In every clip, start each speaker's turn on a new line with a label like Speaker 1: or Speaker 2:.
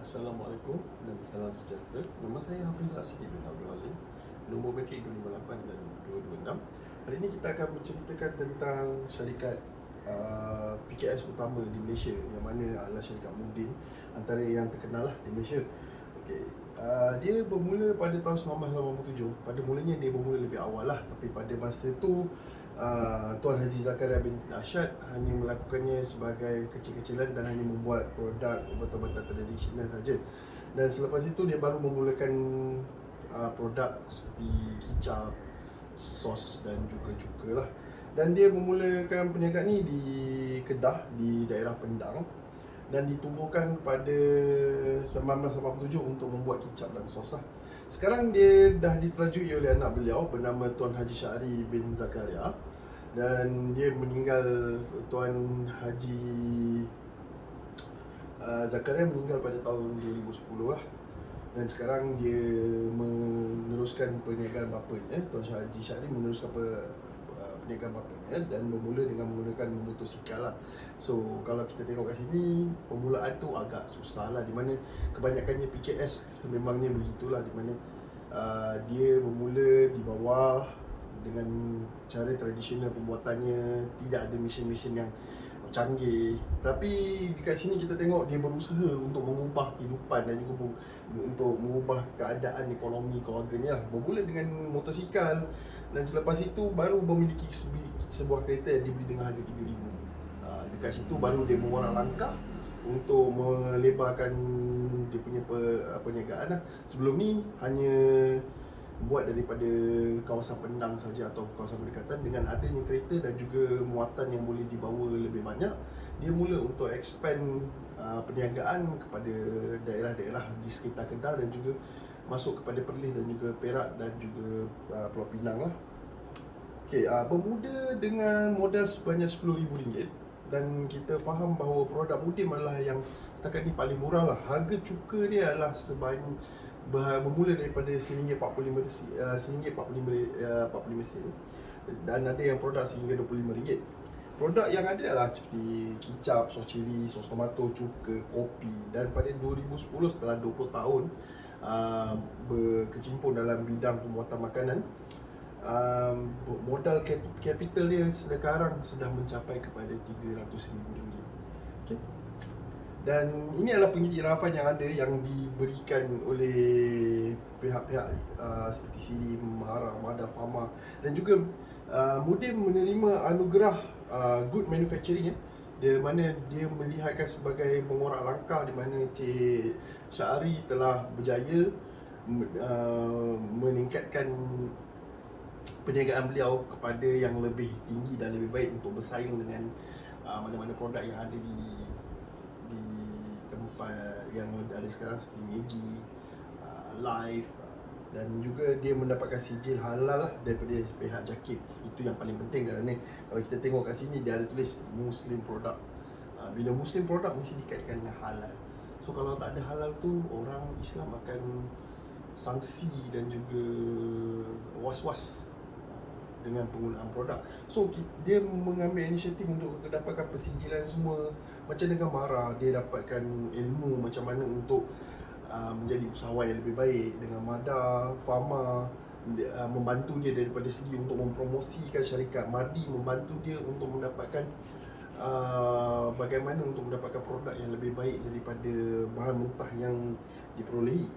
Speaker 1: Assalamualaikum dan salam sejahtera. Nama saya Hafizah Asidi bin Abdul Halim. Nombor bateri 258 dan 226. Hari ini kita akan menceritakan tentang syarikat PKS utama di Malaysia, yang mana adalah syarikat Mudin, antara yang terkenal lah di Malaysia. Okay. Dia bermula pada tahun 1987. Pada mulanya dia bermula lebih awal lah, tapi pada masa tu Tuan Haji Zakaria bin Ashad hanya melakukannya sebagai kecil-kecilan dan hanya membuat produk ubat-ubatan tradisional saja. Dan selepas itu dia baru memulakan produk seperti kicap, sos dan juga cuka lah. Dan dia memulakan perniagaan ni di Kedah, di daerah Pendang, dan ditubuhkan pada 1987 untuk membuat kicap dan sos lah. Sekarang dia dah diterajui oleh anak beliau bernama Tuan Haji Syahri bin Zakaria, dan dia meninggal, Tuan Haji Zakaria meninggal pada tahun 2010 lah. Dan sekarang dia meneruskan perniagaan bapanya. Tuan Haji Syahri meneruskan perniagaan bapanya dan bermula dengan menggunakan motosikal lah. So kalau kita tengok kat sini, permulaan tu agak susah lah, di mana kebanyakannya PKS memangnya begitulah, di mana dia bermula di bawah dengan cara tradisional pembuatannya, tidak ada mesin-mesin yang canggih. Tapi dekat sini kita tengok dia berusaha untuk mengubah kehidupan dan juga untuk mengubah keadaan ekonomi keluarganya lah. Bermula dengan motosikal, dan selepas itu baru memiliki sebuah kereta yang dibeli dengan harga RM3,000. Dekat situ baru dia mengorak langkah untuk melebarkan dia punya perniagaan lah. Sebelum ni hanya buat daripada kawasan Pendang saja atau kawasan berdekatan. Dengan adanya kereta dan juga muatan yang boleh dibawa lebih banyak, dia mula untuk expand perniagaan kepada daerah-daerah di sekitar Kedah dan juga masuk kepada Perlis dan juga Perak dan juga Pulau Pinang lah. Okay, bermula dengan modal sebanyak RM10,000, dan kita faham bahawa produk Mudin adalah yang setakat ni paling murah lah. Harga cuka dia adalah bermula daripada RM1.45 dan ada yang produk sehingga RM25. Produk yang ada adalah seperti kicap, sos cili, sos tomato, cuka, kopi. Dan pada 2010, setelah 20 tahun berkecimpung dalam bidang pembuatan makanan, modal capital dia sekarang sudah mencapai kepada RM300,000. Okay. Dan ini adalah pengiktirafan yang ada, yang diberikan oleh pihak-pihak seperti SIRI, MARA, MADA, FAMA, dan juga Mudin menerima anugerah Good Manufacturing, di mana dia melihatkan sebagai pengorak langkah, di mana Cik Syahri telah berjaya meningkatkan perniagaan beliau kepada yang lebih tinggi dan lebih baik untuk bersaing dengan mana-mana produk yang ada di tempat yang ada sekarang seperti Maggi, Live, dan juga dia mendapatkan sijil halal lah daripada pihak JAKIB. Itu yang paling penting, kerana kalau kita tengok kat sini dia ada tulis Muslim product. Bila Muslim product mesti dikaitkan dengan halal. So kalau tak ada halal tu, orang Islam akan sangsi dan juga was-was dengan penggunaan produk. So dia mengambil inisiatif untuk mendapatkan persijilan semua. Macam dengan MARA, dia dapatkan ilmu macam mana untuk menjadi usahawan yang lebih baik. Dengan MADA, FAMA membantu dia daripada segi untuk mempromosikan syarikat. MADI membantu dia untuk mendapatkan bagaimana untuk mendapatkan produk yang lebih baik daripada bahan mentah yang diperolehi.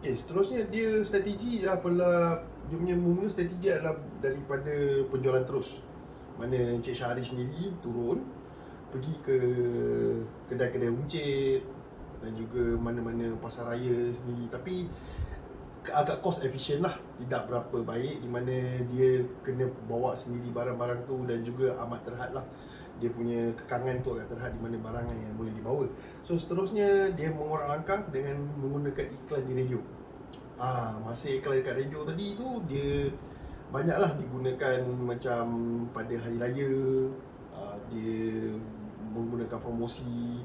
Speaker 1: Okay, seterusnya dia strategi adalah, dia punya mula strategi adalah daripada penjualan terus. Mana Encik Syahri sendiri turun, pergi ke kedai-kedai runcit dan juga mana-mana pasar raya sendiri. Tapi agak cost efficient lah, tidak berapa baik, di mana dia kena bawa sendiri barang-barang tu, dan juga amat terhad lah. Dia punya kekangan tu agak terhad, di mana barang yang boleh dibawa. So seterusnya dia mengorak langkah dengan menggunakan iklan di radio. Masa iklan dekat radio tadi tu, dia banyaklah digunakan macam pada hari raya. Dia menggunakan promosi,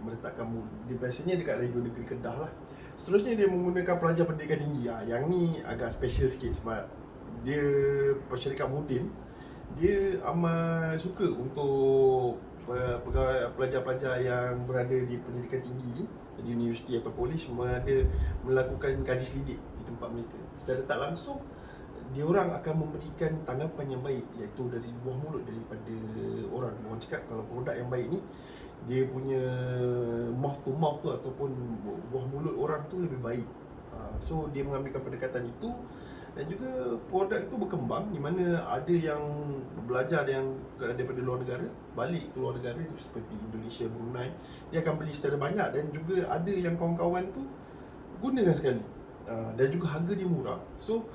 Speaker 1: meletakkan dia biasanya dekat radio negeri Kedah lah. Seterusnya dia menggunakan pelajar pendidikan tinggi. Yang ni agak special sikit, sebab dia syarikat Mudin, dia amat suka untuk pelajar-pelajar yang berada di pendidikan tinggi ni, di universiti atau kolej ada melakukan kaji selidik di tempat mereka. Secara tak langsung dia orang akan memberikan tanggapan yang baik, iaitu dari buah mulut daripada orang. Orang cakap kalau produk yang baik ni dia punya mouth to mouth tu ataupun buah mulut orang tu lebih baik. So dia mengambilkan pendekatan itu, dan juga produk itu berkembang di mana ada yang belajar yang daripada luar negara balik ke luar negara seperti Indonesia, Brunei, dia akan beli secara banyak, dan juga ada yang kawan-kawan tu gunakan sekali, dan juga harga dia murah. So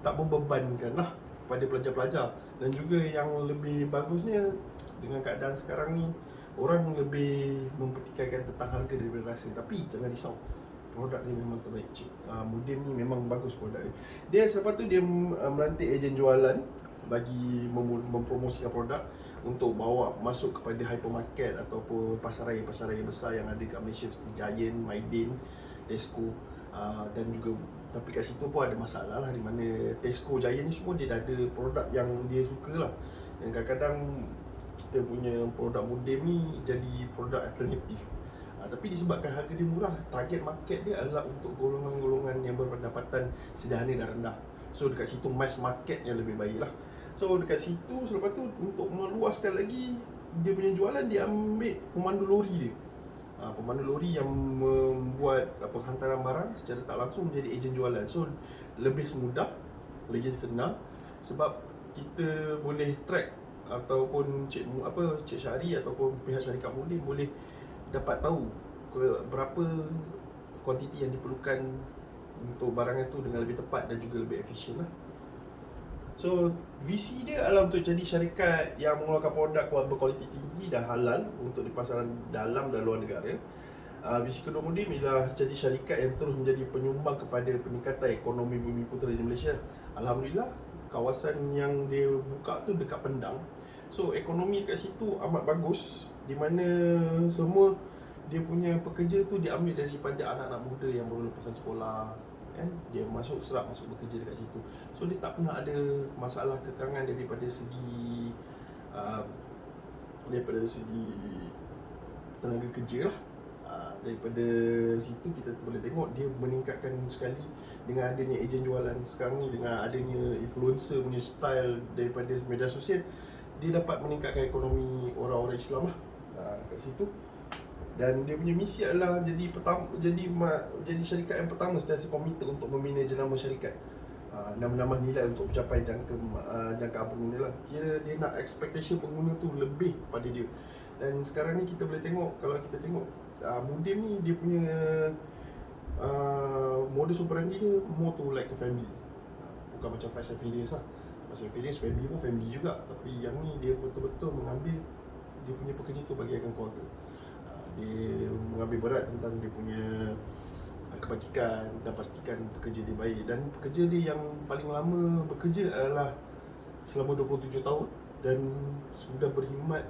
Speaker 1: tak membebankan lah kepada pelajar-pelajar. Dan juga yang lebih bagusnya dengan keadaan sekarang ni, orang lebih mempertikaikan tentang harga daripada rasa. Tapi jangan risau, produk ni memang terbaik cik. Mudim ni memang bagus produk ni. Dia selepas tu dia melantik ejen jualan bagi mempromosikan produk untuk bawa masuk kepada hypermarket ataupun pasaraya-pasaraya besar yang ada kat Malaysia seperti Giant, Maidin, Tesco, dan juga tapi kat situ pun ada masalah lah, di mana Tesco, Giant ni semua dia dah ada produk yang dia suka lah. Dan kadang-kadang kita punya produk mudim ni jadi produk alternatif. Tapi disebabkan harga dia murah, target market dia adalah untuk golongan-golongan yang berpendapatan sederhana dan rendah. So dekat situ mass market yang lebih baik lah. So dekat situ selepas tu untuk meluaskan lagi dia punya jualan, dia ambil pemandu lori dia. Pemandu lori yang membuat penghantaran barang secara tak langsung menjadi ejen jualan. So lebih semudah, lagi senang, sebab kita boleh track ataupun Cik Syahri ataupun pihak syarikat mudim boleh dapat tahu berapa kuantiti yang diperlukan untuk barang itu dengan lebih tepat dan juga lebih efisien lah. So visi dia adalah untuk jadi syarikat yang mengeluarkan produk berkualiti tinggi dan halal untuk di pasaran dalam dan luar negara. Visi kedua mudim ialah jadi syarikat yang terus menjadi penyumbang kepada peningkatan ekonomi Bumi Putera di Malaysia. Alhamdulillah, kawasan yang dia buka tu dekat Pendang. So ekonomi kat situ amat bagus, di mana semua dia punya pekerja tu diambil daripada anak-anak muda yang baru lepasan sekolah, kan? Dia masuk bekerja dekat situ. So dia tak pernah ada masalah kekangan daripada segi tenaga kerja lah. Daripada situ kita boleh tengok dia meningkatkan sekali dengan adanya ejen jualan sekarang ni, dengan adanya influencer punya style daripada media sosial. Dia dapat meningkatkan ekonomi orang-orang Islam lah kat situ. Dan dia punya misi adalah jadi syarikat yang pertama sentiasa komited untuk membina jenama syarikat, nama-nama nilai untuk mencapai jangkaan pengguna lah. Kira dia nak expectation pengguna tu lebih pada dia. Dan sekarang ni kita boleh tengok, kalau kita tengok mudim ni dia punya modus operandi dia more to like a family, bukan macam Fast and Furious lah. Fast and Furious family pun family juga, tapi yang ni dia betul-betul mengambil dia punya pekerja tu bagikan keluarga. Dia mengambil berat tentang dia punya kebajikan dan pastikan pekerja dia baik. Dan pekerja dia yang paling lama bekerja adalah selama 27 tahun dan sudah berkhidmat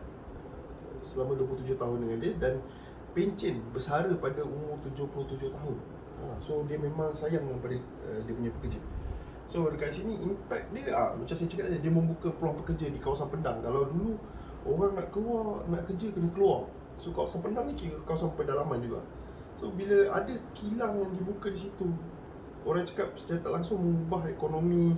Speaker 1: selama 27 tahun dengan dia, dan pencen bersara pada umur 77 tahun. So dia memang sayang kepada dia punya pekerja. So dekat sini impact dia macam saya cakap tadi, dia membuka peluang pekerja di kawasan Pendang. Kalau dulu orang nak kerja kena keluar. So kawasan Pendang ni kira kawasan pedalaman juga. So bila ada kilang yang dibuka di situ, orang cakap secara tak langsung mengubah ekonomi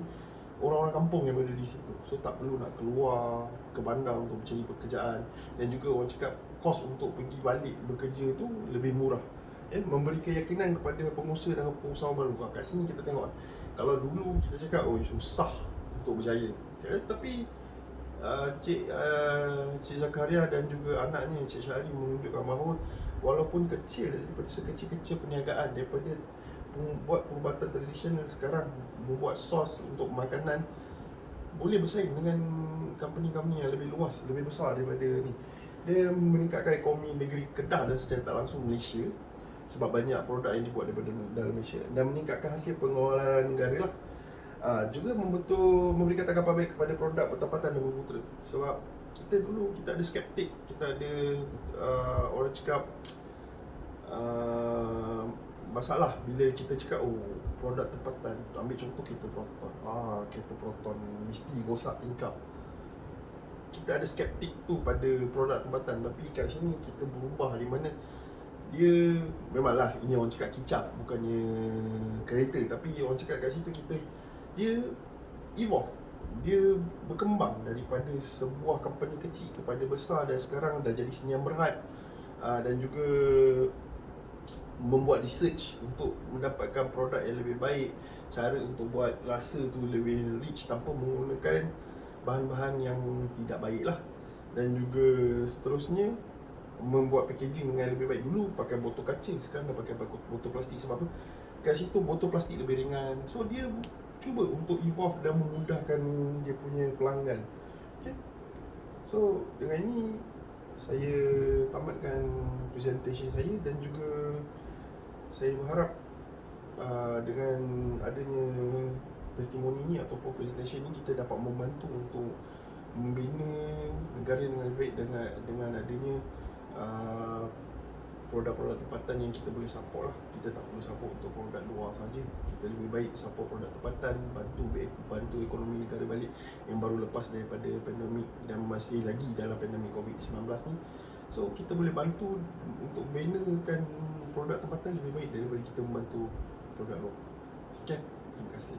Speaker 1: orang-orang kampung yang berada di situ. So tak perlu nak keluar ke bandar untuk mencari pekerjaan. Dan juga orang cakap kos untuk pergi balik bekerja tu lebih murah, memberi keyakinan kepada pengusaha dan pengusaha baru. Kat sini kita tengok, kalau dulu kita cakap susah untuk berjaya, tapi Cik Zakaria dan juga anaknya Cik Syahri menunjukkan bahawa walaupun kecil, daripada sekecil-kecil perniagaan, daripada buat perubatan tradisional, sekarang membuat sos untuk makanan, boleh bersaing dengan company-company yang lebih luas, lebih besar daripada ni. Dia meningkatkan ekonomi negeri Kedah dan secara tak langsung Malaysia, sebab banyak produk yang dibuat daripada dalam Malaysia, dan meningkatkan hasil pengeluaran negara lah. Juga memberikan tanggapan baik kepada produk pertempatan dan Bumi Putera. Sebab kita dulu kita ada skeptik, kita ada orang cakap masalah bila kita cakap produk tempatan. Ambil contoh kereta Proton. Kereta Proton mesti rosak tingkap. Kita ada skeptik tu pada produk tempatan, tapi kat sini kita berubah, di mana dia memanglah ini orang cakap kicap, bukannya kereta, tapi orang cakap kat situ dia evolve, dia berkembang daripada sebuah company kecil kepada besar dan sekarang dah jadi senior berhad, dan juga membuat research untuk mendapatkan produk yang lebih baik, cara untuk buat rasa tu lebih rich tanpa menggunakan bahan-bahan yang tidak baik lah. Dan juga seterusnya membuat packaging dengan lebih baik. Dulu pakai botol kaca, sekarang dah pakai botol plastik. Sebab apa? Kat situ botol plastik lebih ringan. So dia cuba untuk evolve dan memudahkan dia punya pelanggan. Okay. So dengan ini saya tamatkan presentation saya, dan juga saya berharap dengan adanya testimoni ni ataupun presentation ni kita dapat membantu untuk membina negara dengan lebih baik dengan adanya produk-produk tempatan yang kita boleh support lah. Kita tak perlu support untuk produk luar saja. Kita lebih baik support produk tempatan, bantu ekonomi negara balik yang baru lepas daripada pandemik dan masih lagi dalam pandemik COVID-19 ni. So kita boleh bantu untuk binakan produk tempatan lebih baik daripada kita membantu produk luar. Sekian, terima kasih.